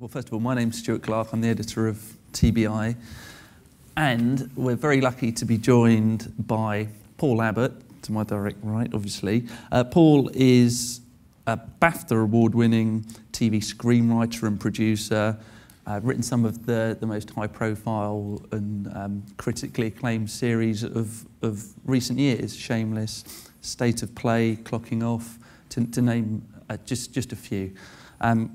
Well, first of all, my name's Stewart Clarke. I'm the editor of TBI, and we're very lucky to be joined by Paul Abbott, to my direct right, obviously. Paul is a BAFTA award-winning TV screenwriter and producer, written some of the most high-profile and critically acclaimed series of recent years, Shameless, State of Play, Clocking Off, to name just a few.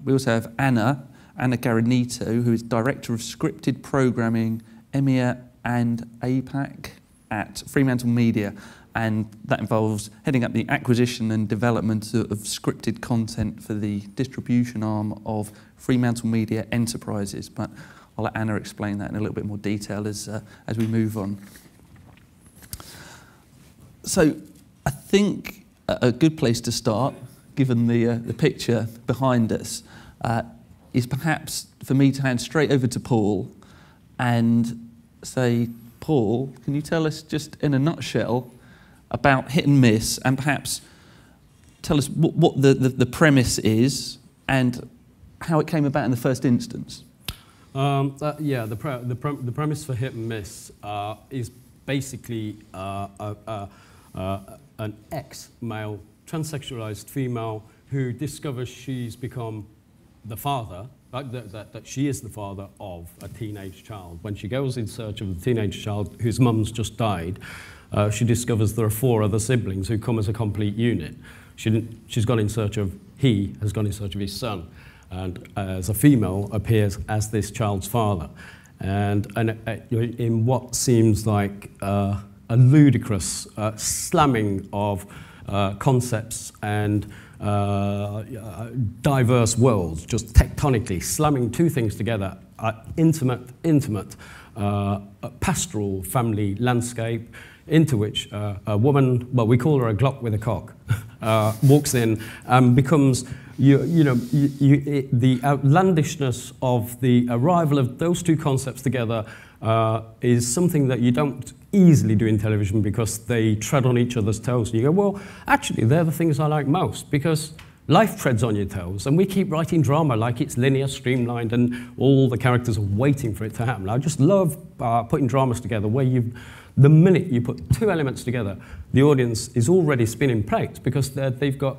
We also have Anna Garanito, who is Director of Scripted Programming, EMEA and APAC at FremantleMedia, and that involves heading up the acquisition and development of scripted content for the distribution arm of FremantleMedia Enterprises. But I'll let Anna explain that in a little bit more detail as we move on. So I think a good place to start, given the picture behind us, is perhaps for me to hand straight over to Paul and say, Paul, can you tell us just in a nutshell about Hit and Miss, and perhaps tell us what the premise is and how it came about in the first instance? Yeah, the premise for Hit and Miss is basically an ex-male, transsexualized female who discovers she's become the father, that she is the father of a teenage child. When she goes in search of the teenage child whose mum's just died, she discovers there are 4 other siblings who come as a complete unit. She's gone in search of, he has gone in search of his son, and as a female appears as this child's father. And in what seems like a ludicrous slamming of concepts and diverse worlds, just tectonically slamming 2 things together, intimate pastoral family landscape, into which a woman, well, we call her a Glock with a cock, walks in and becomes, the outlandishness of the arrival of those 2 concepts together is something that you don't easily do in television because they tread on each other's toes. And you go, well, actually, they're the things I like most because life treads on your toes, and we keep writing drama like it's linear, streamlined, and all the characters are waiting for it to happen. I just love putting dramas together where the minute you put 2 elements together, the audience is already spinning plates because they've got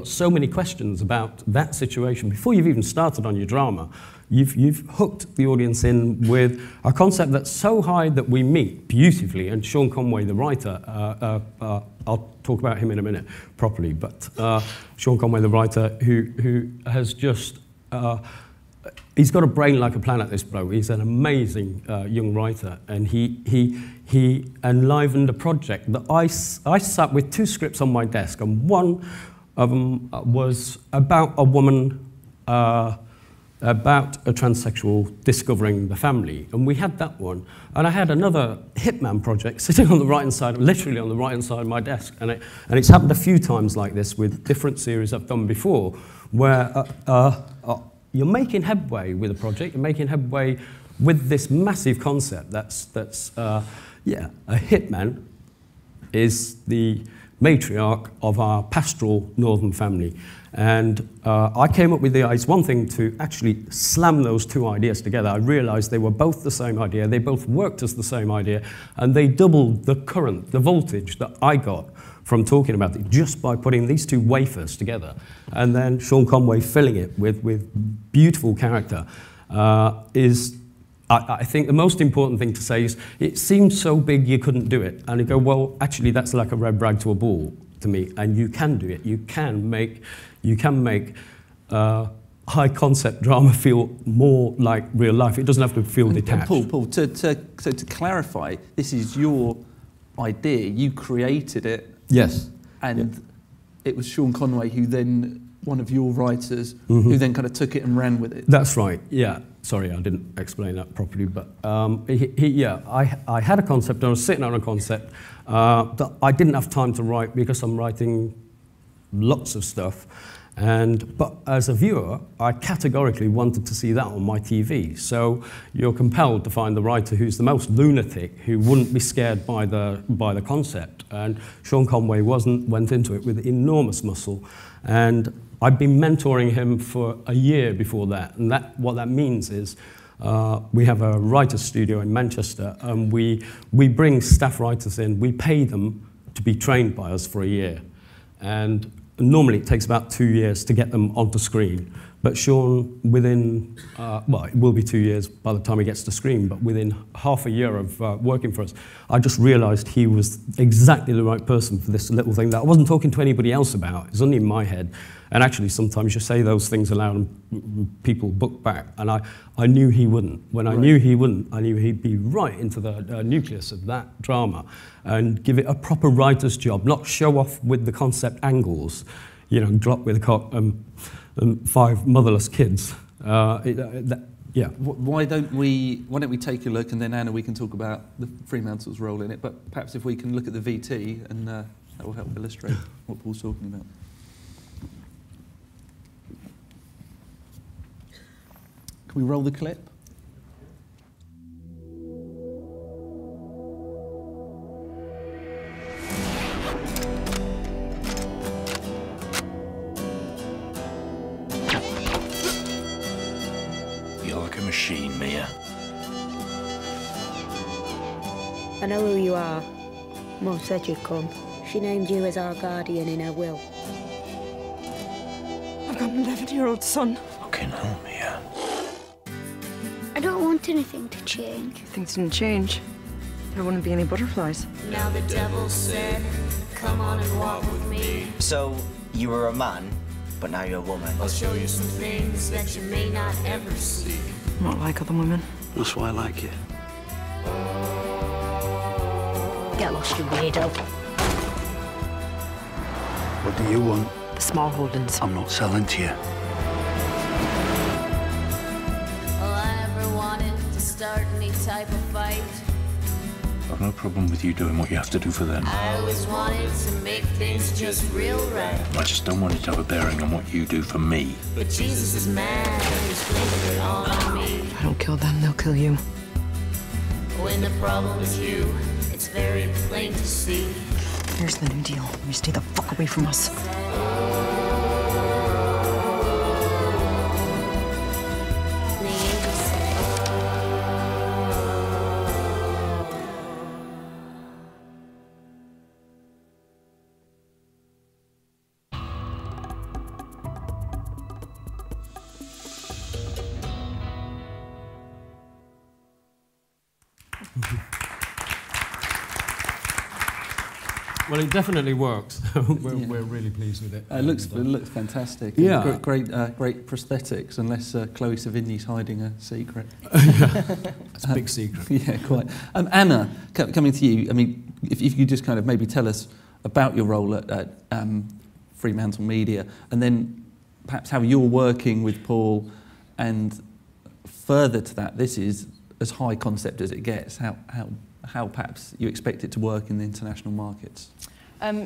so many questions about that situation before you've even started on your drama. You've hooked the audience in with a concept that's so high that we meet beautifully, and Sean Conway, the writer, I'll talk about him in a minute properly, but Sean Conway, the writer, who has just, he's got a brain like a planet, this bloke. He's an amazing young writer, and he enlivened a project that I sat with 2 scripts on my desk, and one of them was about a woman, about a transsexual discovering the family, and we had that one, and I had another hitman project sitting on the right-hand side, literally on the right-hand side of my desk, and it's happened a few times like this with different series I've done before, where you're making headway with a project, you're making headway with this massive concept that's a hitman is the matriarch of our pastoral northern family. And I came up with it's one thing to actually slam those 2 ideas together. I realized they were both the same idea, they both worked as the same idea, and they doubled the current, the voltage that I got from talking about it just by putting these 2 wafers together. And then Sean Conway filling it with beautiful character I think the most important thing to say is, it seems so big you couldn't do it. And you go, well, actually that's like a red rag to a bull to me, and you can do it. You can make high concept drama feel more like real life. It doesn't have to feel detached. Paul, to clarify, this is your idea. You created it. Yes. And it was Sean Conway who then, one of your writers, who then kind of took it and ran with it. That's right, yeah. Sorry, I didn't explain that properly, but I had a concept, and I was sitting on a concept that I didn't have time to write because I'm writing lots of stuff, But as a viewer, I categorically wanted to see that on my TV. So you're compelled to find the writer who's the most lunatic, who wouldn't be scared by the concept. And Sean Conway went into it with enormous muscle. And I'd been mentoring him for a year before that. And what that means is we have a writer's studio in Manchester, and we bring staff writers in. We pay them to be trained by us for a year. And normally it takes about 2 years to get them onto screen. But Sean, within, well, it will be 2 years by the time he gets to screen, but within half a year of working for us, I just realized he was exactly the right person for this little thing that I wasn't talking to anybody else about. It was only in my head. And actually, sometimes you say those things aloud and people book back. And I knew he wouldn't. When I knew he wouldn't, I knew he'd be right into the nucleus of that drama and give it a proper writer's job, not show off with the concept angles, you know, Glock with a cock and 5 motherless kids. Yeah. Why don't we take a look, and then Anna, we can talk about the Fremantle's role in it. But perhaps if we can look at the VT, and that will help illustrate what Paul's talking about. Can we roll the clip? You're like a machine, Mia. I know who you are. Mum said you'd come. She named you as our guardian in her will. I've got an 11-year-old son. Fucking hell, Mia. I don't want anything to change. If things didn't change, there wouldn't be any butterflies. Now the devil said, come on and walk with me. So, you were a man, but now you're a woman. I'll show you some things that you may not ever see. I'm not like other women. That's why I like you. Get lost, you weirdo. What do you want? The small holdings. I'm not selling to you. All I ever wanted to start any type of fight. I've no problem with you doing what you have to do for them. I always wanted to make things just real right. I just don't want it to have a bearing on what you do for me. But Jesus is mad and he's blaming it all on me. If I don't kill them, they'll kill you. When the problem is you, it's very plain to see. Here's the new deal. You stay the fuck away from us. Well, it definitely works. We're really pleased with it. It looks fantastic. Yeah. Great prosthetics, unless Chloë Sevigny's hiding a secret. It's a big secret. Yeah, quite. Anna, coming to you, I mean, if you could just kind of maybe tell us about your role at FremantleMedia, and then perhaps how you're working with Paul, and further to that, this is as high concept as it gets. How perhaps you expect it to work in the international markets?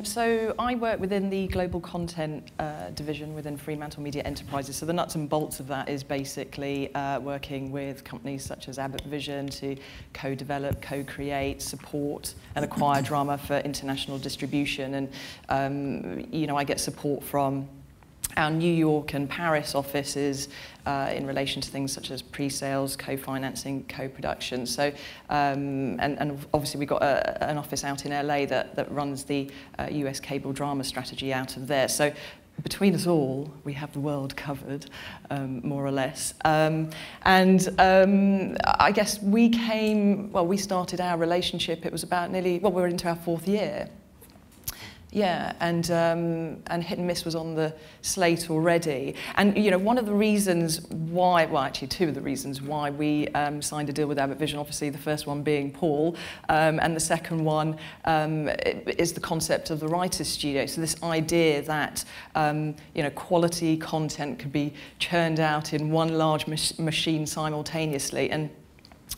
So I work within the global content division within FremantleMedia Enterprises. So the nuts and bolts of that is basically working with companies such as Abbott Vision to co-develop, co-create, support and acquire drama for international distribution. And, you know, I get support from our New York and Paris offices in relation to things such as pre-sales, co-financing, co-production. So, and obviously we've got an office out in LA that runs the US cable drama strategy out of there. So between us all, we have the world covered, more or less. I guess we started our relationship, it was about we're into our 4th year. Yeah, and Hit and Miss was on the slate already. And, you know, one of the reasons why, well, actually 2 of the reasons why we signed a deal with Abbott Vision, obviously the first one being Paul, and the second one is the concept of the writer's studio. So this idea that, you know, quality content could be churned out in one large machine simultaneously. And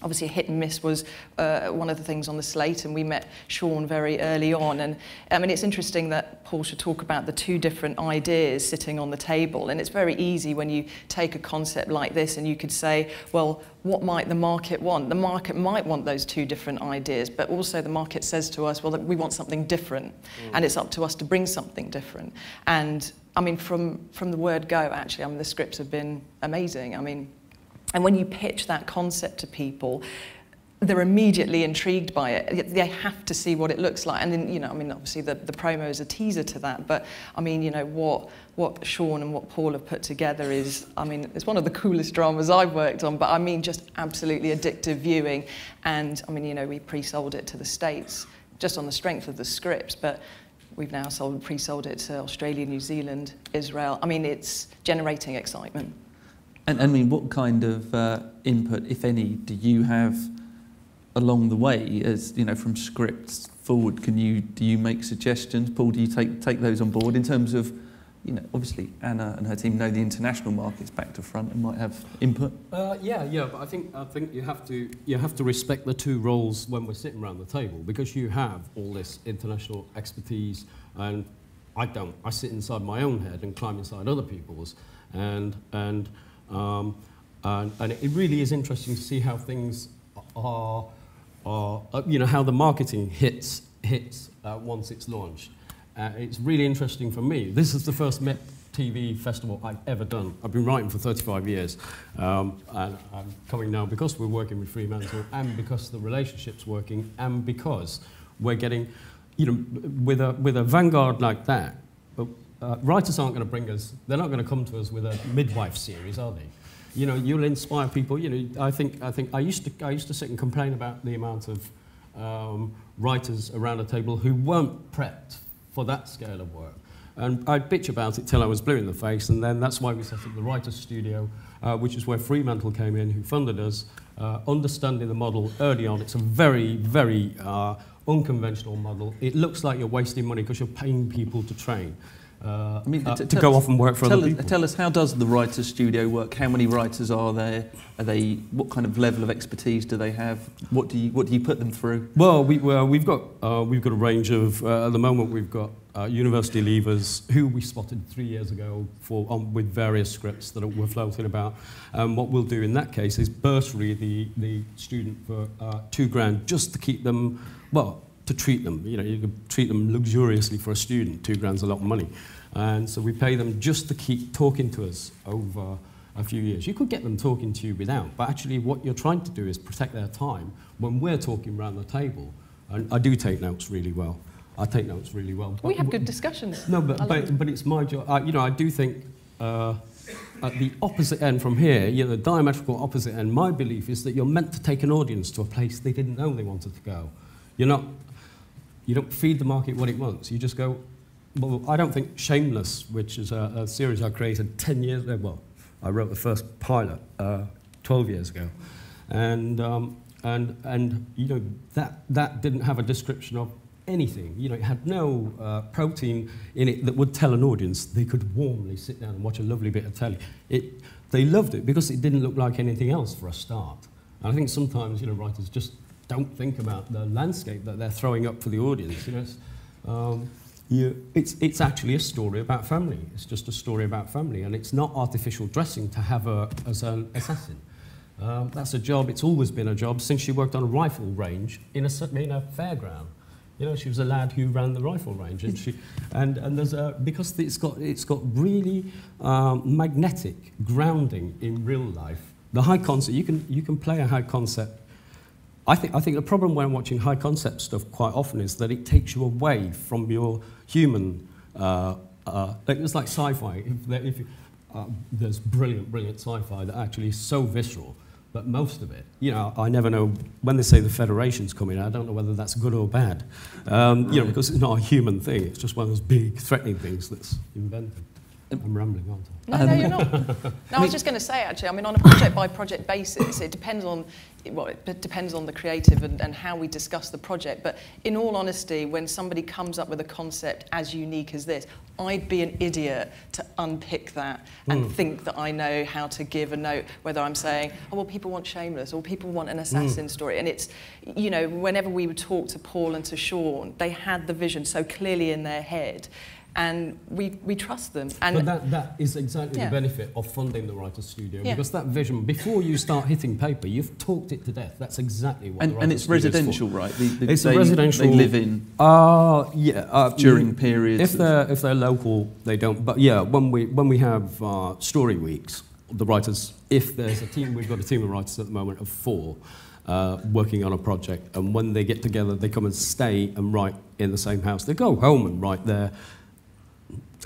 obviously, a hit and miss was one of the things on the slate, and we met Sean very early on. And I mean, it's interesting that Paul should talk about the two different ideas sitting on the table. And it's very easy when you take a concept like this and you could say, well, what might the market want? The market might want those two different ideas, but also the market says to us, well, that we want something different, and it's up to us to bring something different. And I mean, from the word go, actually, I mean, the scripts have been amazing. I mean, and when you pitch that concept to people, they're immediately intrigued by it. They have to see what it looks like. And then, you know, I mean, obviously the promo is a teaser to that, but I mean, you know, what Sean and what Paul have put together is, I mean, it's one of the coolest dramas I've worked on, but I mean, just absolutely addictive viewing. And I mean, you know, we pre-sold it to the States just on the strength of the scripts, but we've now pre-sold it to Australia, New Zealand, Israel. I mean, it's generating excitement. And I mean, what kind of input, if any, do you have along the way, as you know, from scripts forward? Do you make suggestions, Paul? Do you take those on board in terms of, you know, obviously Anna and her team know the international markets back to front and might have input. Yeah, but I think you have to respect the two roles when we're sitting around the table, because you have all this international expertise, and I don't. I sit inside my own head and climb inside other people's, and it really is interesting to see how things are you know, how the marketing hits once it's launched. It's really interesting for me. This is the first MIPTV festival I've ever done. I've been writing for 35 years, and I'm coming now because we're working with Fremantle, and because the relationship's working, and because we're getting, you know, with a vanguard like that. Writers aren't going to bring us, they're not going to come to us with a midwife series, are they? You know, you'll inspire people. You know, I think I used to sit and complain about the amount of writers around a table who weren't prepped for that scale of work. And I'd bitch about it till I was blue in the face, and then that's why we set up the Writers' Studio, which is where Fremantle came in, who funded us, understanding the model early on. It's a very, very unconventional model. It looks like you're wasting money because you're paying people to train. I mean, to go off and work for other people. Tell us, how does the Writers' Studio work? How many writers are there? What kind of level of expertise do they have? What do you put them through? Well, we've got a range of. At the moment, we've got university leavers who we spotted 3 years ago with various scripts that we're floating about. What we'll do in that case is bursary the student for £2,000 just to keep them, well, to treat them. You know, you can treat them luxuriously for a student. £2,000's a lot of money. And so we pay them just to keep talking to us over a few years. You could get them talking to you without, but actually what you're trying to do is protect their time when we're talking around the table. And I do take notes really well. I take notes really well. We have good discussions. No, but it's my job. You know, I do think at the opposite end from here, you know, the diametrical opposite end, my belief is that you're meant to take an audience to a place they didn't know they wanted to go. You don't feed the market what it wants. You just go. Well, I don't think Shameless, which is a series I created 10 years ago, well, I wrote the first pilot 12 years ago, and you know, that didn't have a description of anything. You know, it had no protein in it that would tell an audience they could warmly sit down and watch a lovely bit of telly. They loved it because it didn't look like anything else for a start. And I think sometimes, you know, writers just don't think about the landscape that they're throwing up for the audience. You know, it's actually a story about family. It's just a story about family, and it's not artificial dressing to have her as an assassin. That's a job. It's always been a job since she worked on a rifle range in a fairground. You know, she was a lad who ran the rifle range, and there's because it's got really magnetic grounding in real life. The high concept, you can play a high concept. I think the problem when watching high concept stuff quite often is that it takes you away from your human. It's like sci-fi. There's brilliant sci-fi that actually is so visceral, but most of it, you know, I never know when they say the Federation's coming. I don't know whether that's good or bad, you know, because it's not a human thing. It's just one of those big threatening things that's invented. I'm rambling, aren't I? No, you're not. No, I was just going to say, actually, I mean, on a project-by-project basis, it depends on, well, it depends on the creative and how we discuss the project. But in all honesty, when somebody comes up with a concept as unique as this, I'd be an idiot to unpick that and think that I know how to give a note, whether I'm saying, oh, well, people want Shameless, or people want an assassin story. And it's, you know, whenever we would talk to Paul and to Sean, they had the vision so clearly in their head. And we trust them. And but that is exactly the benefit of funding the Writers' Studio, because that vision, before you start hitting paper, you've talked it to death. That's exactly what the Writers' And it's Studio residential, is for. right? It's a residential. They live in during periods. If they're local, they don't. But yeah, when we have story weeks, the writers, if there's a team, we've got a team of writers at the moment of 4. Working on a project, and when they get together, they come and stay and write in the same house. They go home and write their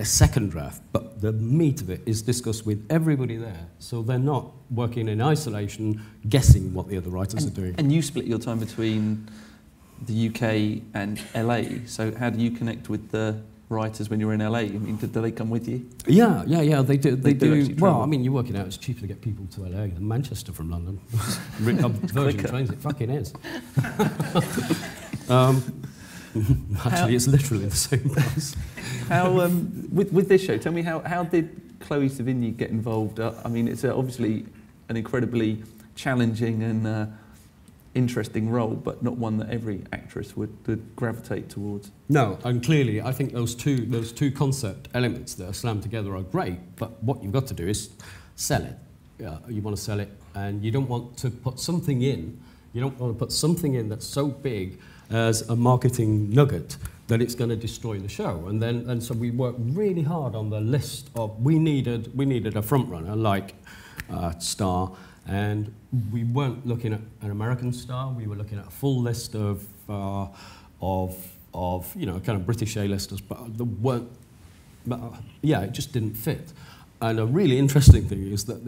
second draft, but the meat of it is discussed with everybody there, so they're not working in isolation, guessing what the other writers are doing. And you split your time between the UK and LA, so how do you connect with the writers when you're in LA? I mean, do they come with you? Yeah, they do. They do. Well, I mean, you're working out it's cheaper to get people to LA than Manchester from London. Virgin Trains, it fucking is. Actually, it's literally the same price. How with this show, tell me how did Chloë Sevigny get involved? I mean, it's obviously an incredibly challenging and interesting role, but not one that every actress would gravitate towards. No, and clearly, I think those two concept elements that are slammed together are great. But what you've got to do is sell it. You want to sell it, and you don't want to put something in. You don't want to put something in that's so big as a marketing nugget that it's going to destroy the show. And so we worked really hard on the list of, we needed a front runner like star, and we weren't looking at an American star. We were looking at a full list of you know, kind of British A-listers, but there weren't. Yeah, it just didn't fit. And a really interesting thing is that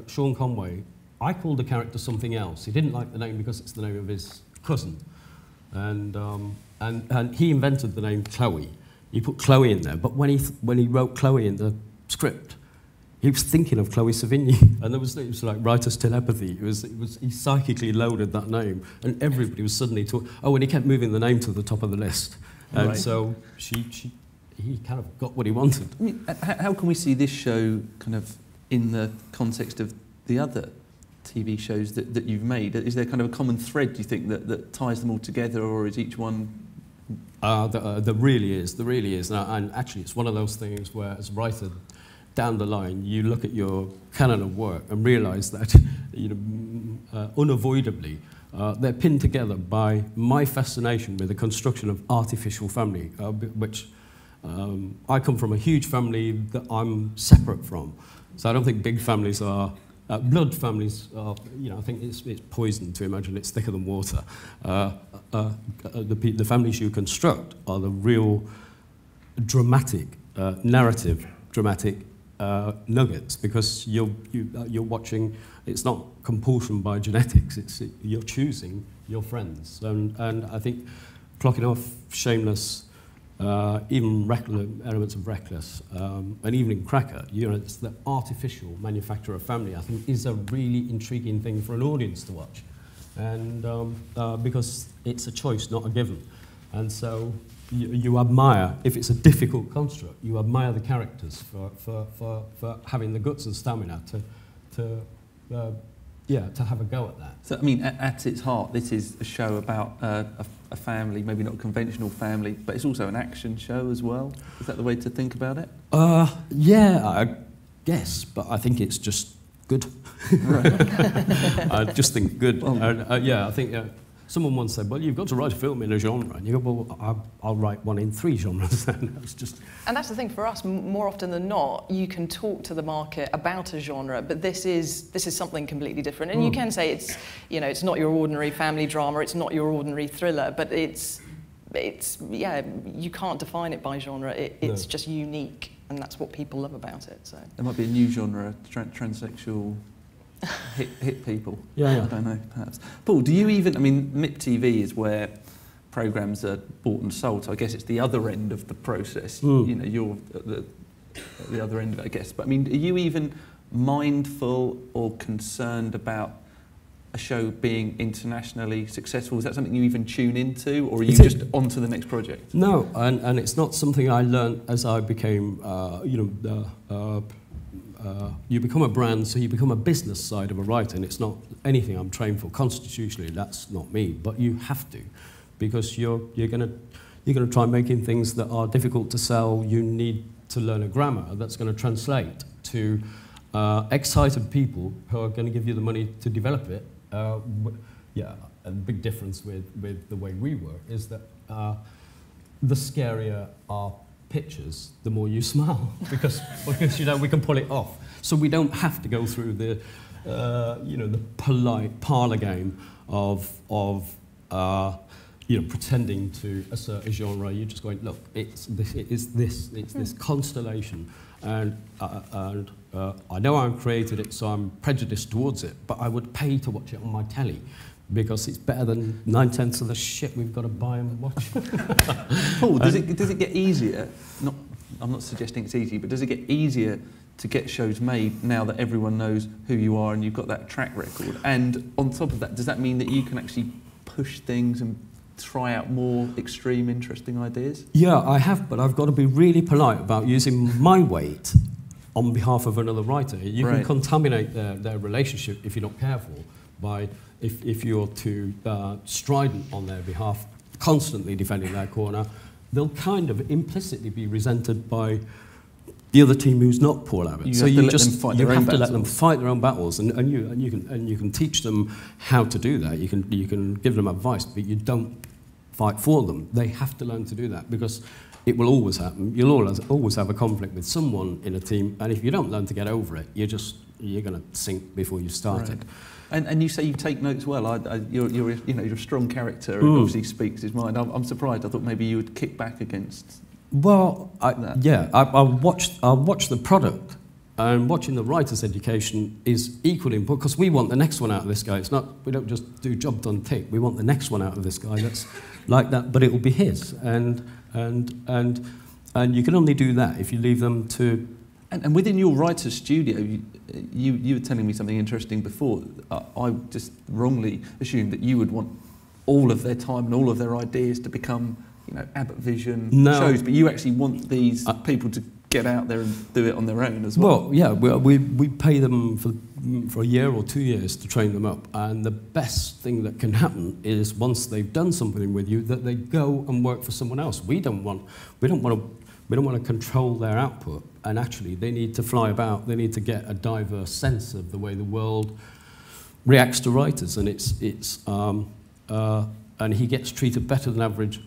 Sean Conway, I called the character something else. He didn't like the name because it's the name of his cousin. And he invented the name Chloe. He put Chloe in there, but when he wrote Chloe in the script, he was thinking of Chloë Sevigny, and it was like writer's telepathy. He psychically loaded that name, and everybody was suddenly talking. Oh, and he kept moving the name to the top of the list, and so he kind of got what he wanted. I mean, how can we see this show kind of in the context of the other TV shows that you've made? Is there kind of a common thread, do you think, that ties them all together, or is each one? There really is. And actually, it's one of those things where, as a writer, down the line, you look at your canon of work and realise that, you know, unavoidably, they're pinned together by my fascination with the construction of artificial family, which I come from a huge family that I'm separate from. So I don't think big families are. Blood families are, you know, I think it's poison to imagine it's thicker than water. The families you construct are the real dramatic, dramatic nuggets, because you're watching. It's not compulsion by genetics. You're choosing your friends, and I think Clocking Off, Shameless, even elements of Reckless, and even in Cracker, you know, it's the artificial manufacture of family, I think, is a really intriguing thing for an audience to watch, and because it's a choice, not a given, and so you admire, if it's a difficult construct, you admire the characters for having the guts and stamina to have a go at that. So, I mean, at its heart, this is a show about a family, maybe not a conventional family, but it's also an action show as well. Is that the way to think about it? Yeah, I guess, but I think it's just good. Right. I just think good. Yeah, I think someone once said, well, you've got to write a film in a genre. And you go, well, I'll write one in 3 genres then. It's just... And that's the thing for us, more often than not, you can talk to the market about a genre, but this is something completely different. And you can say it's, you know, it's not your ordinary family drama, it's not your ordinary thriller, but it's yeah, you can't define it by genre. It's just unique, and that's what people love about it. So there might be a new genre, transsexual. Hit people. Yeah. I don't know, perhaps. Paul, do you even, I mean, MIPTV is where programmes are bought and sold, so I guess it's the other end of the process. You know, you're at the other end of it, I guess. But I mean, are you even mindful or concerned about a show being internationally successful? Is that something you even tune into, or are you just on to the next project? No, and it's not something I learned as I became, you become a brand, so you become a business side of a writer, and it's not anything I'm trained for. Constitutionally, that's not me, but you have to, because you're going to try making things that are difficult to sell. You need to learn a grammar that's going to translate to excited people who are going to give you the money to develop it. Yeah, a big difference with the way we work is that the scarier our pictures, the more you smile, because you know we can pull it off. So we don't have to go through the the polite parlour game of pretending to assert a genre. You're just going, look, it's this constellation, and I know I'm created it, so I'm prejudiced towards it, but I would pay to watch it on my telly, because it's better than 9/10 of the shit we've got to buy and watch. Paul, does it get easier? I'm not suggesting it's easy, but does it get easier to get shows made now that everyone knows who you are and you've got that track record? And on top of that, does that mean that you can actually push things and try out more extreme, interesting ideas? Yeah, I have, but I've got to be really polite about using my weight on behalf of another writer. You can contaminate their relationship if you're not careful by if you're too strident on their behalf, constantly defending their corner. They'll kind of implicitly be resented by the other team who's not Paul Abbott. You have to let them fight their own battles, and you can teach them how to do that. You can give them advice, but you don't fight for them. They have to learn to do that, because it will always happen. You'll always have a conflict with someone in a team, and if you don't learn to get over it, you're going to sink before you started. And you say you take notes well. You're a strong character, and obviously speaks his mind. I'm surprised. I thought maybe you would kick back against. Well, I watch the product, and watching the writer's education is equally important, because we want the next one out of this guy. It's not, we don't just do job done tick. We want the next one out of this guy that's like that, but it will be his. And you can only do that if you leave them to. And within your writer's studio, you were telling me something interesting before. I just wrongly assumed that you would want all of their time and all of their ideas to become, Abbott Vision shows, but you actually want these people to get out there and do it on their own as well. Well, yeah, we pay them for a year or 2 years to train them up, and the best thing that can happen is once they've done something with you, that they go and work for someone else. We don't want to control their output, and actually they need to fly about. They need to get a diverse sense of the way the world reacts to writers, and and he gets treated better than average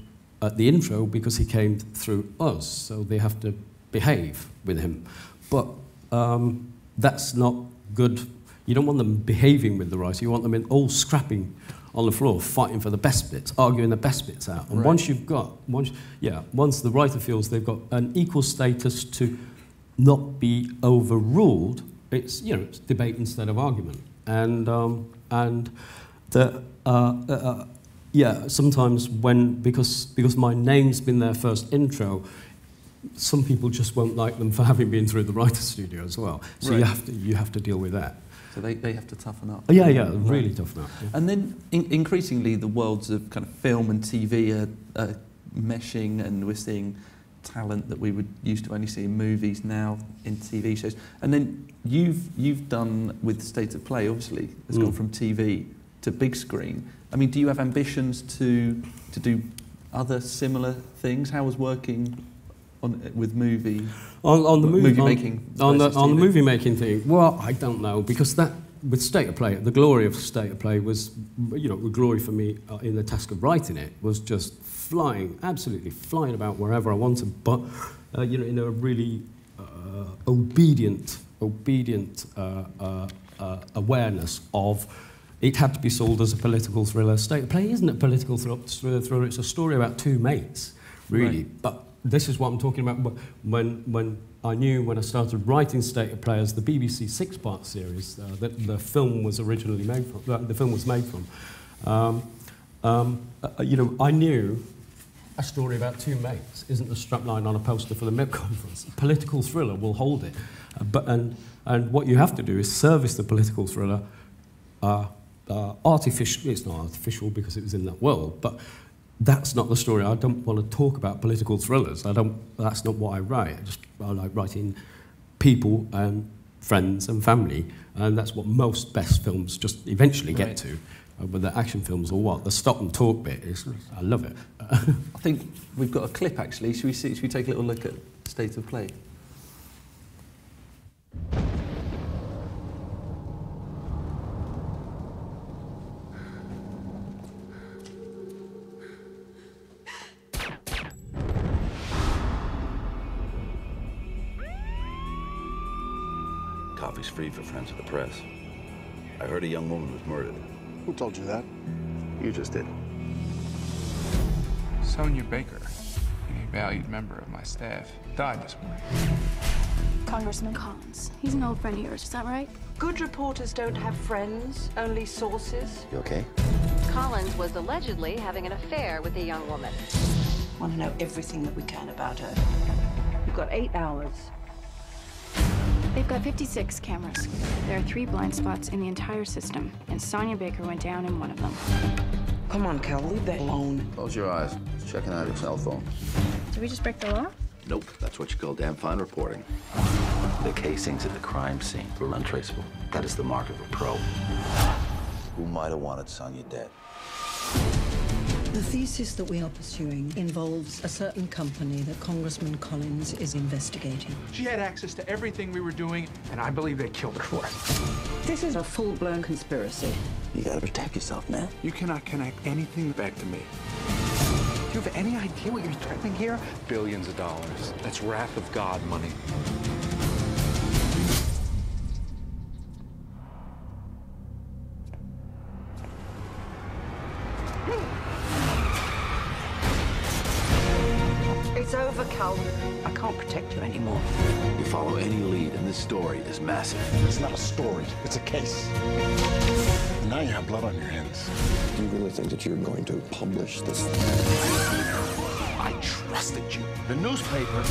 at the intro because he came through us, so they have to behave with him. But that's not good. You don't want them behaving with the writer. You want them all scrapping on the floor, fighting for the best bits, arguing the best bits out. And once the writer feels they've got an equal status to not be overruled, it's debate instead of argument. Sometimes because my name's been their first intro, some people just won't like them for having been through the writer's studio as well. So you have to deal with that. So they have to toughen up. Really toughen up. Yeah. And then increasingly the worlds of kind of film and TV are meshing, and we're seeing talent that we would used to only see in movies now in TV shows. And then you've done with State of Play, obviously, it's gone from TV to big screen. I mean, do you have ambitions to do other similar things? How was working with movie making thing? Well, I don't know, because that with State of Play, the glory of State of Play was, the glory for me in the task of writing it was just absolutely flying about wherever I wanted, but in a really obedient awareness of. It had to be sold as a political thriller. State of Play isn't a political thriller. It's a story about two mates, really. Right. But this is what I'm talking about. When I started writing State of Play as the BBC 6-part series that the film was originally made from. The film was made from. I knew a story about two mates isn't a strapline on a poster for the MIP conference. A political thriller will hold it. And what you have to do is service the political thriller artificial. It's not artificial because it was in that world, but that's not the story. I don't want to talk about political thrillers. That's not what I write. I like writing people and friends and family, and that's what most best films just eventually get to. With the action films or what, the stop and talk bit is, I love it. I think we've got a clip actually. Should we take a little look at State of Play? Coffee's free for friends of the press. I heard a young woman was murdered. Who told you that? You just did. Sonia Baker, a valued member of my staff, died this morning. Congressman Collins. He's an old friend of yours, is that right? Good reporters don't have friends, only sources. You okay? Collins was allegedly having an affair with a young woman. Want to know everything that we can about her. You've got 8 hours. They've got 56 cameras. There are 3 blind spots in the entire system, and Sonia Baker went down in one of them. Come on, Cal, leave that alone. Close your eyes. Just checking out your cell phone. Did we just break the law? Nope, that's what you call damn fine reporting. The casings at the crime scene were untraceable. That is the mark of a pro. Who might have wanted Sonia dead? The thesis that we are pursuing involves a certain company that Congressman Collins is investigating. She had access to everything we were doing, and I believe they killed her for it. This is a full-blown conspiracy. You gotta protect yourself, man. You cannot connect anything back to me. Do you have any idea what you're threatening here? Billions of dollars. That's wrath of God money. It's over, Cal. I can't protect you anymore. You follow any lead, and this story is massive. It's not a story, it's a case. And now you have blood on your hands. Do you really think that you're going to publish this? I trusted you. The newspaper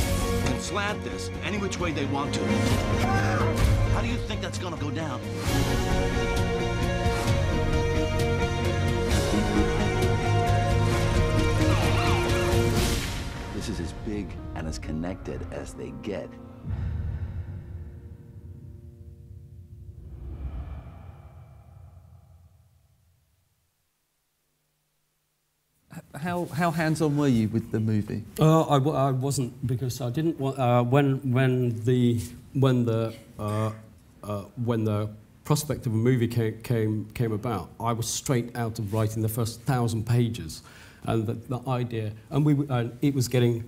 can slant this any which way they want to. How do you think that's gonna go down? This is as big and as connected as they get. How hands-on were you with the movie? I wasn't, because I didn't want when the prospect of a movie came about. I was straight out of writing the first 1,000 pages, and the idea, and it was getting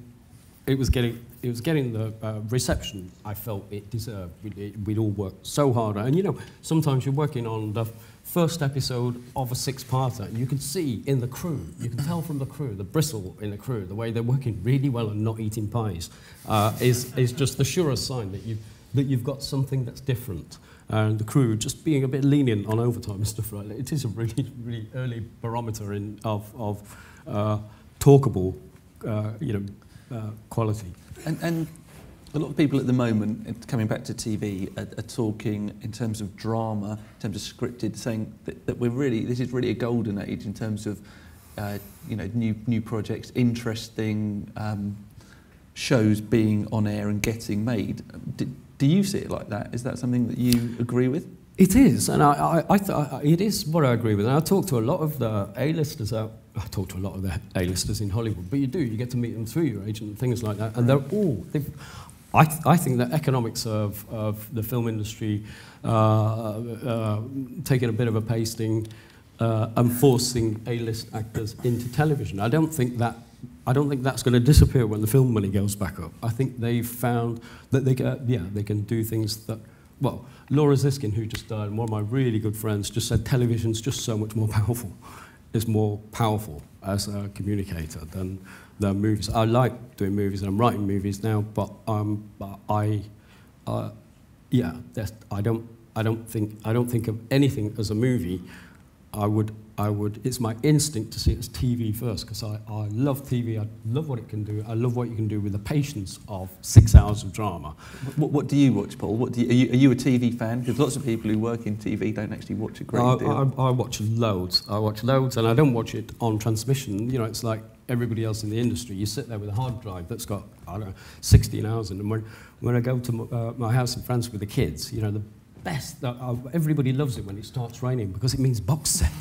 the reception I felt it deserved. We'd all worked so hard, and you know, sometimes you're working on the first episode of a 6-parter, and you can see in the crew, you can tell from the crew, the bristle in the crew, the way they're working really well and not eating pies, is just the surest sign that you've got something that's different. And the crew just being a bit lenient on overtime and stuff like that. It is a really, really early barometer of talkable, quality. And a lot of people at the moment, coming back to TV, are talking in terms of drama, in terms of scripted, saying that this is really a golden age in terms of new projects, interesting shows being on air and getting made. Do you see it like that? Is that something that you agree with? It is, and it is what I agree with. And I talk to a lot of the A-listers I talk to a lot of the A-listers in Hollywood, but you get to meet them through your agent and things like that. And they're all, I think the economics of the film industry taking a bit of a pasting and forcing A-list actors into television. I don't think that's going to disappear when the film money goes back up. I think they've found that they can do things that, well, Laura Ziskin, who just died, and one of my really good friends, just said television's just so much more powerful. It's more powerful as a communicator than movies. I like doing movies, and I'm writing movies now, but I don't think of anything as a movie it's my instinct to see it as TV first, because I love TV, I love what it can do, I love what you can do with the patience of 6 hours of drama. What do you watch, Paul? Are you a TV fan? Because lots of people who work in TV don't actually watch a great deal. I watch loads. I watch loads, and I don't watch it on transmission. You know, it's like everybody else in the industry. You sit there with a hard drive that's got, I don't know, 16 hours in it. And when I go to my house in France with the kids, you know, the best, everybody loves it when it starts raining because it means box set.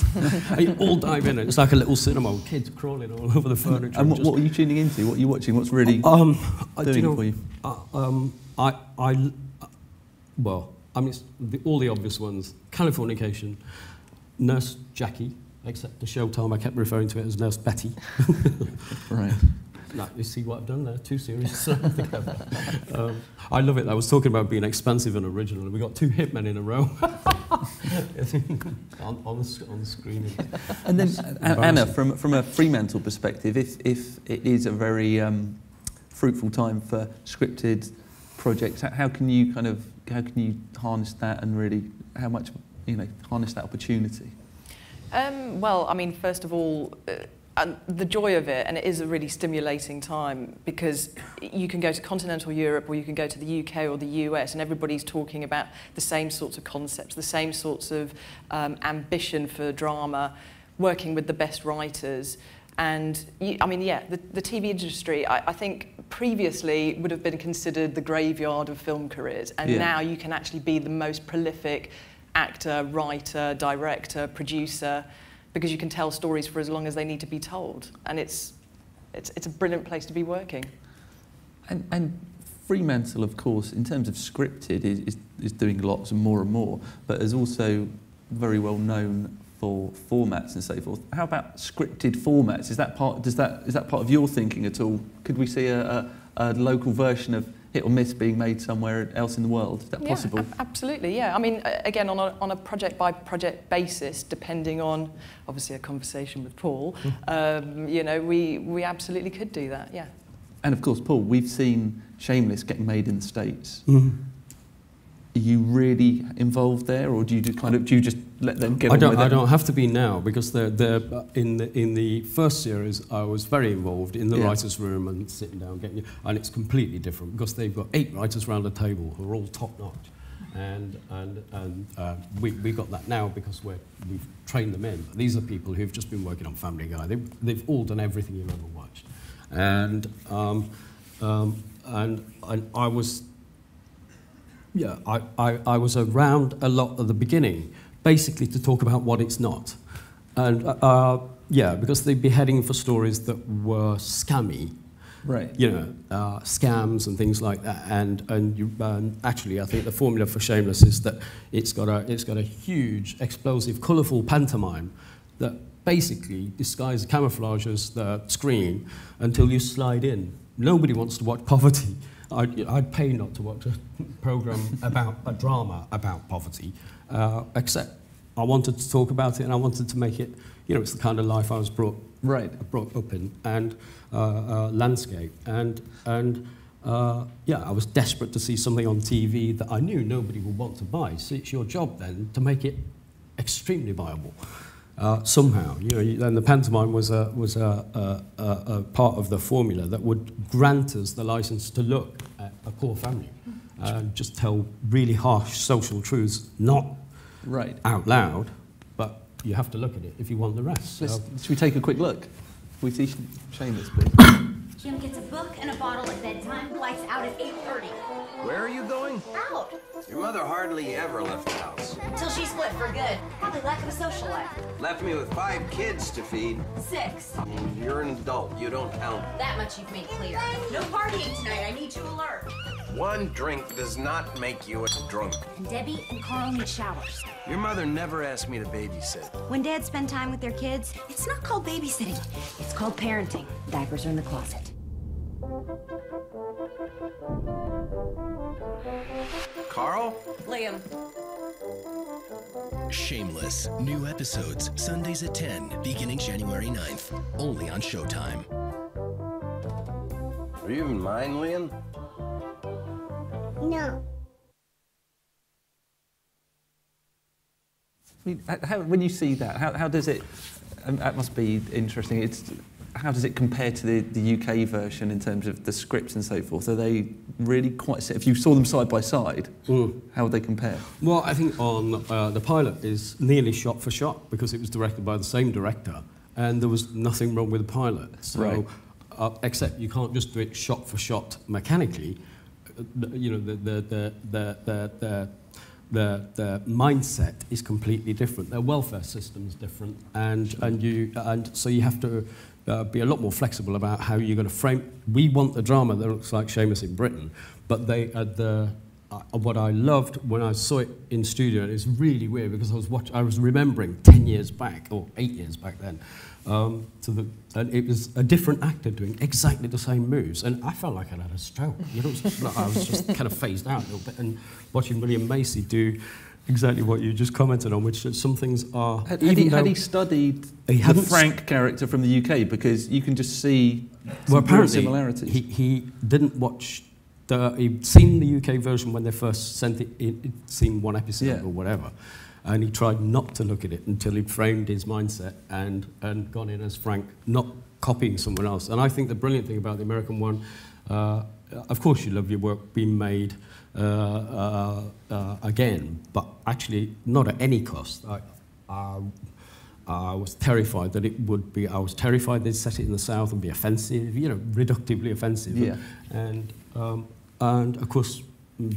You all dive in it. It's like a little cinema with kids crawling all over the furniture. And what are you tuning into? What are you watching? What's really doing it for you? Well, I mean, all the obvious ones. Californication, Nurse Jackie, except the Showtime I kept referring to it as Nurse Betty. Right. No, you see what I've done there? 2 series. I love it. I was talking about being expansive and original, and we got 2 hitmen in a row on the screen. And then, Anna, from a Fremantle perspective, if it is a very fruitful time for scripted projects, how can you harness that and really harness that opportunity? Well, I mean, first of all. And the joy of it, and it is a really stimulating time because you can go to continental Europe or you can go to the UK or the US and everybody's talking about the same sorts of concepts, the same sorts of ambition for drama, working with the best writers. And, I mean, yeah, the TV industry, I think previously would have been considered the graveyard of film careers. And now you can actually be the most prolific actor, writer, director, producer, because you can tell stories for as long as they need to be told. And it's a brilliant place to be working. And Fremantle, of course, in terms of scripted, is doing lots and more, but is also very well known for formats and so forth. How about scripted formats? Is that part of your thinking at all? Could we see a local version of Hit or Miss being made somewhere else in the world? Is that possible? Yeah, absolutely, yeah. I mean, again, on a project-by-project basis, depending on, obviously, a conversation with Paul, you know, we absolutely could do that, yeah. And of course, Paul, we've seen Shameless getting made in the States. Mm-hmm. Are you really involved there, or do you just let them get on with it? I don't have to be now, because in the first series I was very involved in the writers' room and sitting down getting, and it's completely different because they've got 8 writers around the table who are all top notch, and we got that now because we've trained them in. These are people who've just been working on Family Guy. They've all done everything you've ever watched, and I was. Yeah, I was around a lot at the beginning, basically to talk about what it's not. And yeah, because they'd be heading for stories that were scammy. Right. You know, scams and things like that. And actually, I think the formula for Shameless is that it's got a huge, explosive, colourful pantomime that basically disguises, camouflages the screen until you slide in. Nobody wants to watch poverty. I'd pay not to watch a programme about a drama about poverty, except I wanted to talk about it and I wanted to make it, you know, it's the kind of life I was brought up in, and landscape, and yeah, I was desperate to see something on TV that I knew nobody would want to buy. So it's your job then to make it extremely viable. Somehow, you know, then the pantomime was a part of the formula that would grant us the license to look at a poor family and just tell really harsh social truths, not out loud, but you have to look at it if you want the rest. So. Should we take a quick look? We see Shameless, please. Jim gets a book and a bottle at bedtime, lights out at 8:30. Where are you going? Out. Your mother hardly ever left the house. Till she split for good. Probably lack of a social life. Left me with 5 kids to feed. 6. You're an adult. You don't count. That much you've made clear. No partying tonight. I need you alert. 1 drink does not make you a drunk. And Debbie and Carl need showers. Your mother never asked me to babysit. When dads spend time with their kids, it's not called babysitting. It's called parenting. Diapers are in the closet. Carl? Liam. Shameless. New episodes, Sundays at 10, beginning January 9th. Only on Showtime. Are you even mine, Liam? No. I mean, when you see that, how does it? That must be interesting. How does it compare to the UK version in terms of the scripts and so forth? Are they really quite? If you saw them side by side, how would they compare? Well, I think on the pilot is nearly shot for shot because it was directed by the same director, and there was nothing wrong with the pilot. So, right. Except you can't just do it shot for shot mechanically. You know, the mindset is completely different. Their welfare system's different, and so you have to be a lot more flexible about how you're going to frame. We want the drama that looks like Shameless in Britain, but they what I loved when I saw it in studio, and it's really weird because I was remembering 10 years back or 8 years back then, and it was a different actor doing exactly the same moves, and I felt like I had a stroke. You know, I was just kind of phased out a little bit, and watching William Macy do exactly what you just commented on, which some things are. Had he studied the Frank character from the UK? Because you can just see some similarities. He didn't watch. He'd seen the UK version when they first sent it. He'd seen one episode or whatever, and he tried not to look at it until he'd framed his mindset and gone in as Frank, not copying someone else. And I think the brilliant thing about the American one, of course, you love your work being made again, but actually not at any cost. I was terrified that it would be. I was terrified they'd set it in the South and be offensive, you know, reductively offensive. Yeah. And of course,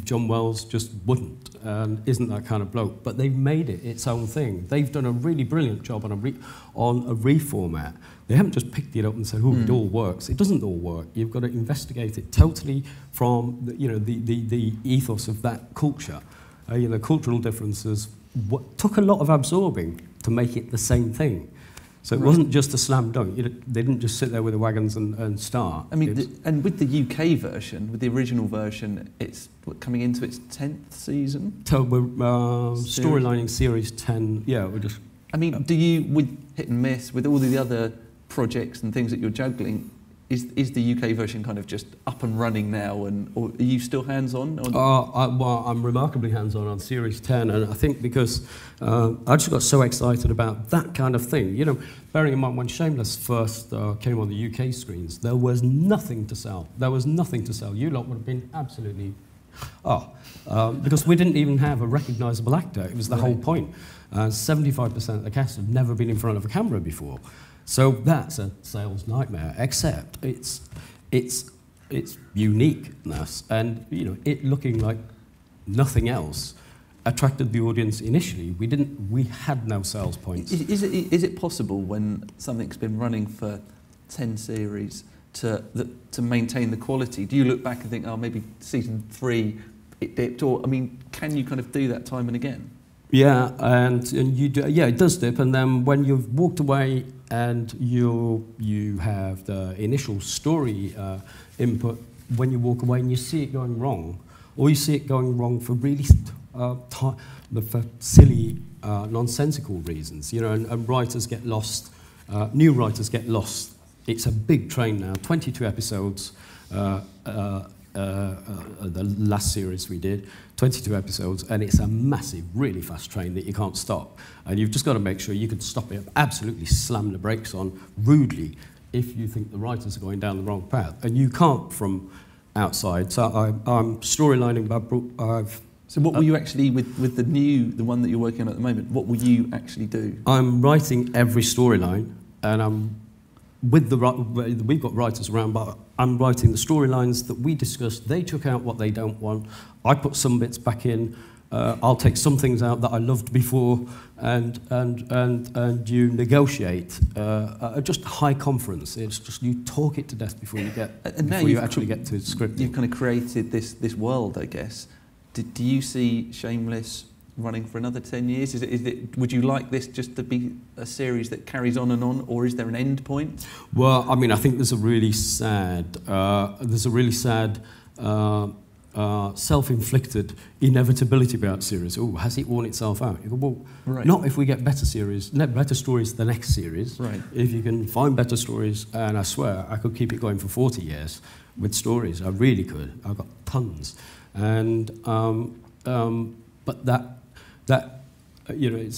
John Wells just wouldn't, and isn't that kind of bloke. But they've made it its own thing. They've done a really brilliant job on a reformat. They haven't just picked it up and said, "Oh, it all works." It doesn't all work. You've got to investigate it totally from the ethos of that culture. The cultural differences took a lot of absorbing to make it the same thing. So it wasn't just a slam dunk. They didn't just sit there with the wagons and start. I mean, and with the UK version, with the original version, it's coming into its 10th season. So we're storylining series 10. Yeah, we're just. I mean, do you, with Hit and Miss, with all the other projects and things that you're juggling, is the UK version kind of just up and running now, or are you still hands-on? Well, I'm remarkably hands-on on Series 10, and I think because I just got so excited about that kind of thing. You know, bearing in mind when Shameless first came on the UK screens, there was nothing to sell. There was nothing to sell. You lot would have been absolutely... because we didn't even have a recognisable actor. It was the whole point. 75% of the cast had never been in front of a camera before. So that's a sales nightmare, except it's uniqueness, and it looking like nothing else attracted the audience initially. We had no sales points. Is it possible when something's been running for 10 series to maintain the quality? Do you look back and think, oh, maybe season 3 it dipped, or I mean, can you kind of do that time and again? Yeah, and you do, yeah, it does dip, and then when you've walked away and you have the initial story input, when you walk away and you see it going wrong, or you see it going wrong for really for silly, nonsensical reasons, and writers get lost, new writers get lost. It's a big train now, 22 episodes. The last series we did, 22 episodes, and it's a massive, really fast train that you can't stop. And you've just got to make sure you can stop it, absolutely slam the brakes on rudely if you think the writers are going down the wrong path. And you can't from outside. So I'm storylining. So what will you actually, with the one that you're working on at the moment, what will you actually do? I'm writing every storyline, and we've got writers around, but I'm writing the storylines that we discussed. They took out what they don't want. I put some bits back in. I'll take some things out that I loved before, and you negotiate. Just high conference. It's just you talk it to death before you actually get to scripting. You've kind of created this world, I guess. Do you see Shameless running for another 10 years? Would you like this just to be a series that carries on, or is there an end point? Well, I mean, I think there's a really sad, self-inflicted inevitability about series. Oh, has it worn itself out? You go, well, right. Not if we get better stories the next series. Right. If you can find better stories, and I swear I could keep it going for 40 years with stories. I really could. I've got tons, and but that you know,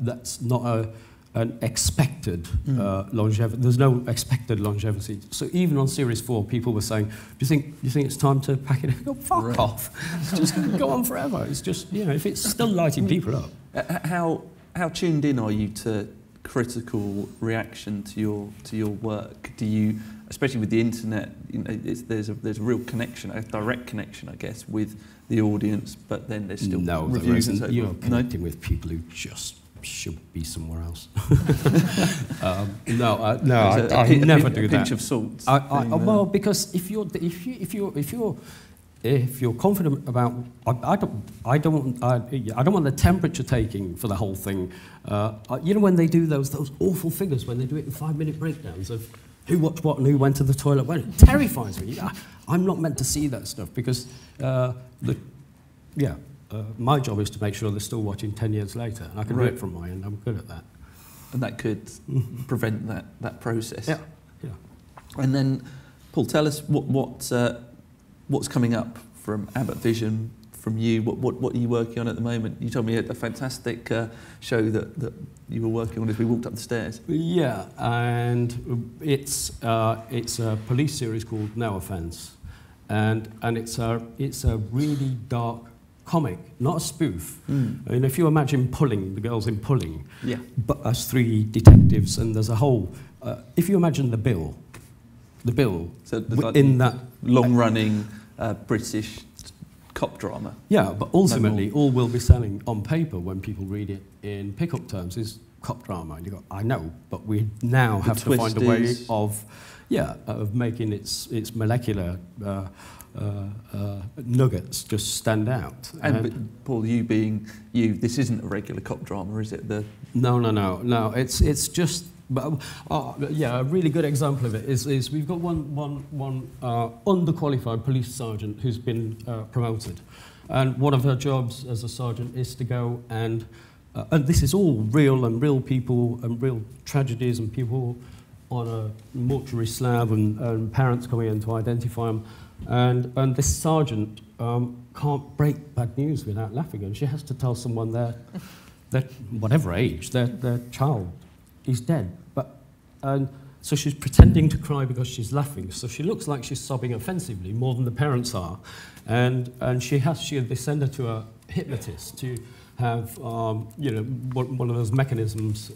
that's not an expected longevity. There's no expected longevity. So even on Series 4, people were saying, do you think it's time to pack it? Go fuck off. It's just going to go on forever. It's just, you know, if it's still lighting people up. How tuned in are you to critical reaction to your work? Do you, especially with the internet, you know, there's a real connection, a direct connection, I guess, with the audience, but then there's still reviews and so forth. You're connecting with people who just should be somewhere else. I never do that. A pinch of salt. Well, because if you're confident about, I don't want the temperature taking for the whole thing. You know, when they do those awful figures, when they do it in 5-minute breakdowns of who watched what and who went to the toilet when, it terrifies me. I'm not meant to see that stuff because my job is to make sure they're still watching 10 years later, and I can do it from my end. I'm good at that. And that could prevent that process. Yeah. And then, Paul, tell us what's coming up from Abbott Vision, from you. What are you working on at the moment? You told me a fantastic show that you were working on as we walked up the stairs. Yeah, and it's a police series called No Offence, and it's a really dark comic, not a spoof. And if you imagine Pulling, the girls in Pulling, but as 3 detectives, and there's a whole. If you imagine the bill, so in that long-running British cop drama. Yeah, but ultimately, all we'll be selling on paper when people read it in pickup terms is cop drama. And you go, I know, but we now have to find a way of making its molecular nuggets just stand out. And Paul, you being you, this isn't a regular cop drama, is it? No. It's just. But a really good example of it is we've got one underqualified police sergeant who's been promoted, and one of her jobs as a sergeant is to go and this is all real people and real tragedies and people on a mortuary slab and parents coming in to identify them, and this sergeant can't break bad news without laughing, and she has to tell someone that whatever age their child is dead, and so she's pretending to cry because she's laughing. So she looks like she's sobbing offensively more than the parents are, and they send her to a hypnotist to have one of those mechanisms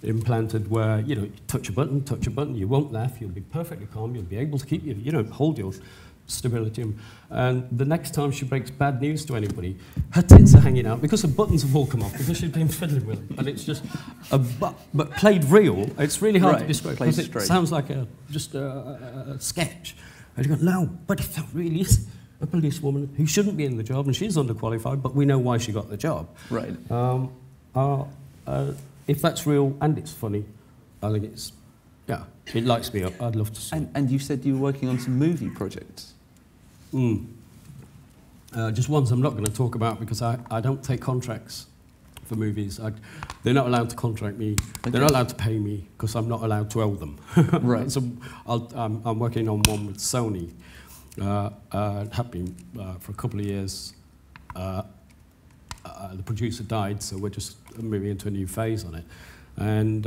implanted where you touch a button, you won't laugh, you'll be perfectly calm, you'll be able to keep hold your stability. And the next time she breaks bad news to anybody, her tits are hanging out because her buttons have all come off because she's been fiddling with them. And it's just but played real. It's really hard to describe because it sounds like just a sketch. And you go, no, but if that really is a policewoman who shouldn't be in the job and she's underqualified, but we know why she got the job. Right. If that's real and it's funny, I think it's, it lights me up. I'd love to see. And you said you were working on some movie projects. Just ones I'm not going to talk about because I don't take contracts for movies. They're not allowed to contract me. Okay. They're not allowed to pay me because I'm not allowed to owe them. Right. So I'm working on one with Sony. Have been for a couple of years. The producer died, so we're just moving into a new phase on it. And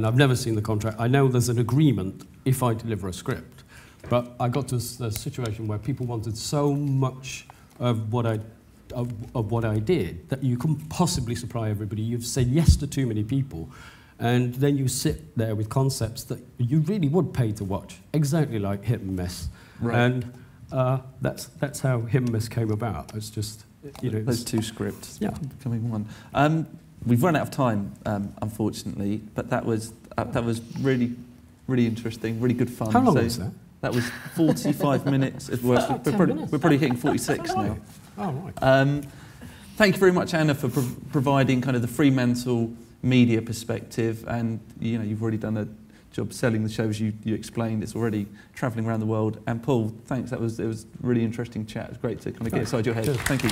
I've never seen the contract. I know there's an agreement if I deliver a script. But I got to the situation where people wanted so much of what I did that you couldn't possibly supply everybody. You've said yes to too many people, and then you sit there with concepts that you really would pay to watch, exactly like Hit and Miss. Right. And that's how Hit and Miss came about. It's just those 2 scripts becoming one. We've run out of time, unfortunately, but that was really interesting, really good fun. How long was that? That was 45 minutes. We're probably hitting 46 now. Oh, right. Thank you very much, Anna, for providing kind of the Fremantle media perspective, and you've already done a job selling the shows you explained. It's already travelling around the world. And Paul, thanks. It was a really interesting chat. It was great to kind of get inside your head. Cheers. Thank you.